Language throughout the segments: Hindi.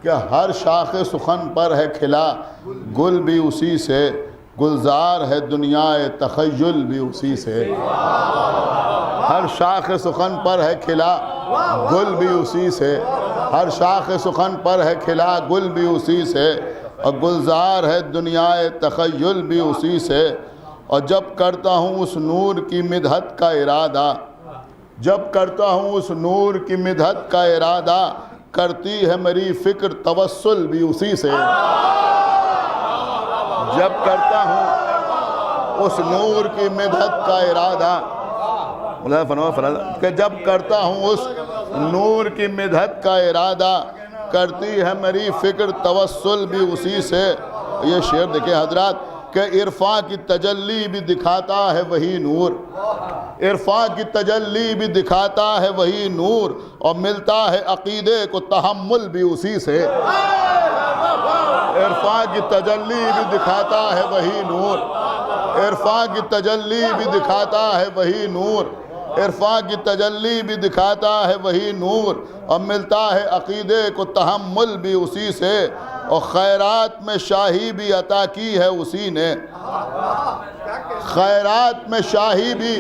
कि हर शाख सुखन पर है खिला गुल भी उसी से, गुलजार है दुनियाए तखय्युल भी उसी से। हर शाख सुखन पर है खिला गुल भी उसी से, हर शाख सुखन पर है खिला गुल भी उसी से, और गुलजार है दुनियाए तखय्युल भी उसी से। और जब करता हूँ उस नूर की मिदहत का इरादा, जब करता हूँ उस नूर की मिदहत का इरादा, करती है मेरी फिक्र तवस्सुल भी उसी से। जब करता हूँ उस नूर की मिदहत का इरादा, कि जब करता हूँ उस नूर की मिदहत का इरादा, करती है मेरी फिक्र तवस्सुल भी उसी से। ये शेर देखिए हजरात, कि इरफा की तजल्ली भी दिखाता है वही नूर, इरफा की तजल्ली भी दिखाता है वही नूर, और मिलता है अकीदे को तहम्मुल भी उसी से। इरफा की तजल्ली भी दिखाता है वही नूर, इरफा की तजल्ली भी दिखाता है वही नूर, इरफा की तजल्ली भी दिखाता है वही नूर, और मिलता है अकीदे को तहम्मुल भी उसी से। और खैरात में शाही भी अता की है उसी ने, खैरात में शाही भी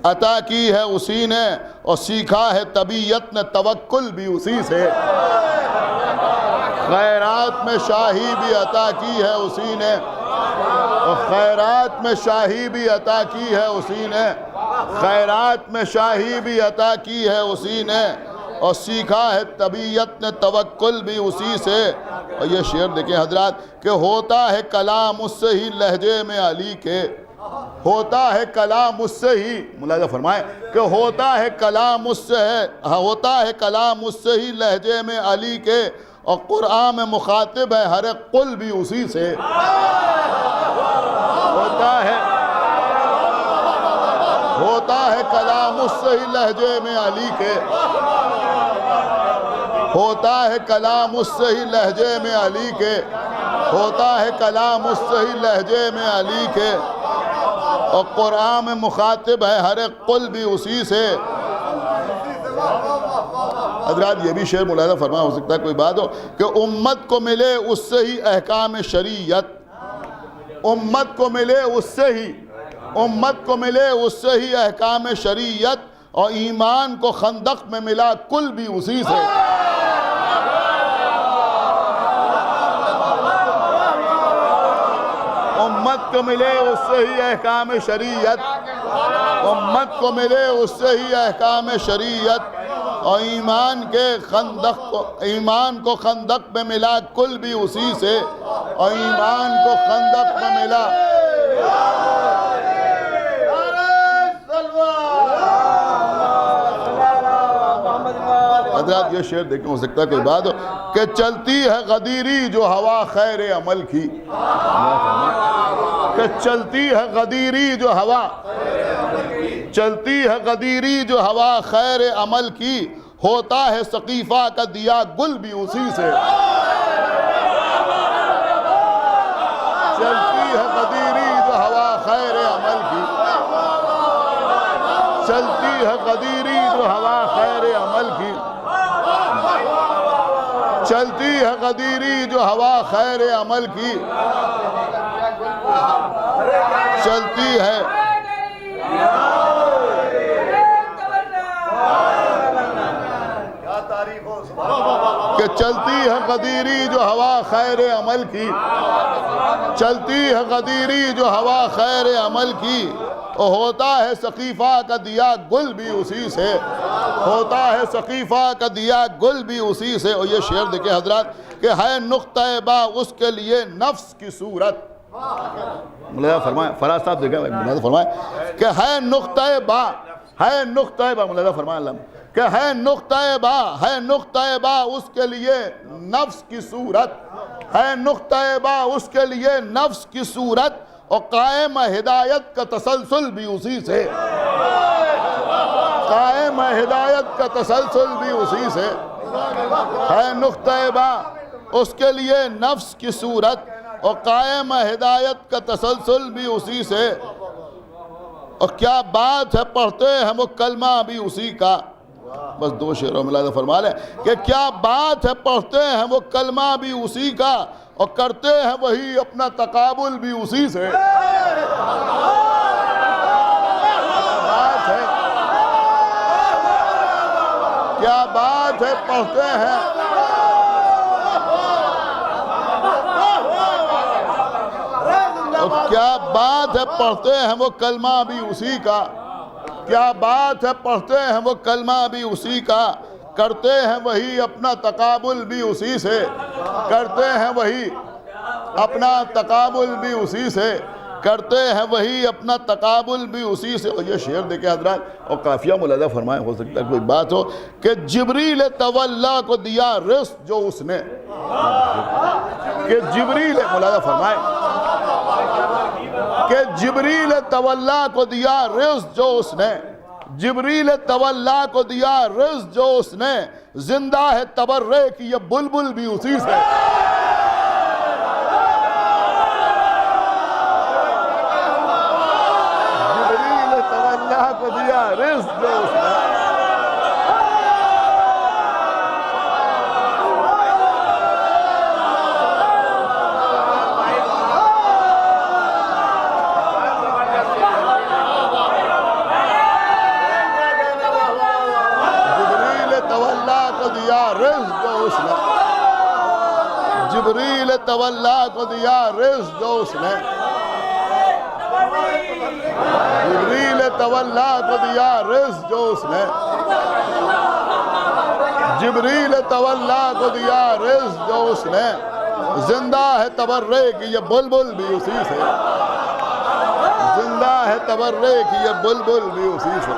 अता की है उसी ने, और सीखा है तबीयत ने तवक्कुल भी उसी से। खैरात में शाही भी अता की है उसी ने, और खैरात में शाही भी अता की है उसी ने, खैरात में शाही भी अता की है उसी ने, और सीखा है तबीयत ने तवक्कुल भी उसी से। और ये शेर देखें हजरात, कि होता है कलाम उससे ही लहजे में अली के, होता है कलाम उससे ही, मुलाज़ा फरमाए, कि होता है कलाम उससे है, होता है कलाम उससे ही लहजे में अली के, और कुरान में मुखातिब है हर एक कुल भी उसी से। होता है कलाम उससे ही लहजे में अली के, होता है कलाम उससे ही लहजे में अली के, होता है कलाम उससे ही लहजे में अली के, और कुरान में मुखातिब है हर एक कुल भी उसी से। हज़रात ये भी शेर मुलाज़ा फरमा, हो सकता है कोई बात हो, कि उम्मत को मिले उससे ही अहकाम शरीयत, उम्मत को मिले उससे ही, उम्मत को मिले उससे ही अहकाम शरीयत, और ईमान को खंदक में मिला कुल भी उसी से। उम्मत को मिले उससे ही अहकाम शरीयत, उम्मत को मिले उससे ही अहकाम शरीयत, और ईमान के खंदक को, ईमान को खंदक में मिला कुल भी उसी से, और ईमान को खंदक में मिला। हज़रात ये शेर देखें, हो सकता है कोई बात हो, कि चलती है गदीरी जो हवा खैर अमल की, कि चलती है गदीरी जो हवा, चलती है गदीरी जो हवा खैर अमल की, होता है सकीफा का दिया गुल भी उसी से। चलती है गदीरी जो हवा खैर अमल की, चलती है गदीरी जो हवा खैर अमल की, चलती है गदीरी जो हवा खैर अमल की, चलती है कि चलती है गदीरी जो हवा खैर अमल की, चलती है गदीरी जो हवा खैर अमल की, और होता है सकीफा का दिया गुल भी उसी से, होता है सकीफा का दिया गुल भी उसी से। और ये शेर देखे हजरात, कि है नुक्ता बा उसके लिए नफ्स की सूरत, मुलाज़ा फरमाए, फराज साहब देखे मुलाज़ा फरमाए, कि है नुक्ता बा, है नुक्ता बा, मुलाज़ा फरमाए कि है नुक्ता बा, है नुक्ता बा उसके लिए नफ्स की सूरत, है नुक्ता बा उसके लिए नफ्स की सूरत, और कायम हिदायत का तसलसल भी उसी से, कायम हिदायत का तसलसल भी उसी से। है नुक्ता बा उसके लिए नफ्स की सूरत, और कायम हिदायत का तसलसल भी उसी से। और क्या बात है, पढ़ते हैं वो कलमा भी उसी का, बस 2 शेरों में फरमा लें कि क्या बात है, पढ़ते हैं वो कलमा भी उसी का और करते हैं वही अपना तकाबुल भी उसी से। बात है, क्या बात है, पढ़ते हैं और क्या बात है, पढ़ते हैं वो कलमा भी उसी का। क्या बात है, पढ़ते हैं वो कलमा भी उसी का, करते हैं वही अपना तकाबुल भी उसी से। करते हैं वही अपना तकाबुल भी उसी से, करते हैं वही अपना तकाबुल भी उसी से। और ये शेर देखे हजरात, और काफिया मुलादा फरमाए, हो सकता है कोई बात हो कि जिब्रील तवल्ला को दिया रिज़्क़ जो उसने, कि जिब्रील मुलादा फरमाए कि जिब्रील तवल्ला को दिया रिज़्क़ जो उसने, जिब्रील तवल्ला को दिया रिज़्क़ जो उसने, जिंदा है तबर्रे की ये बुलबुल भी उसी से। जिब्रील तवल्ला को दिया रिज़्क़ जो उसने, जिब्रील तवल्ला को दिया रिज़्क़ जो उसने, जिब्रील तवल्ला को दिया रिज़्क़ जो उसने, जिब्रील तवल्ला को दिया रिज़्क़ जो उसने, जिंदा है तबर्रे की ये बुलबुल भी उसी से। जिंदा है तबर्रे की ये बुलबुल भी उसी से।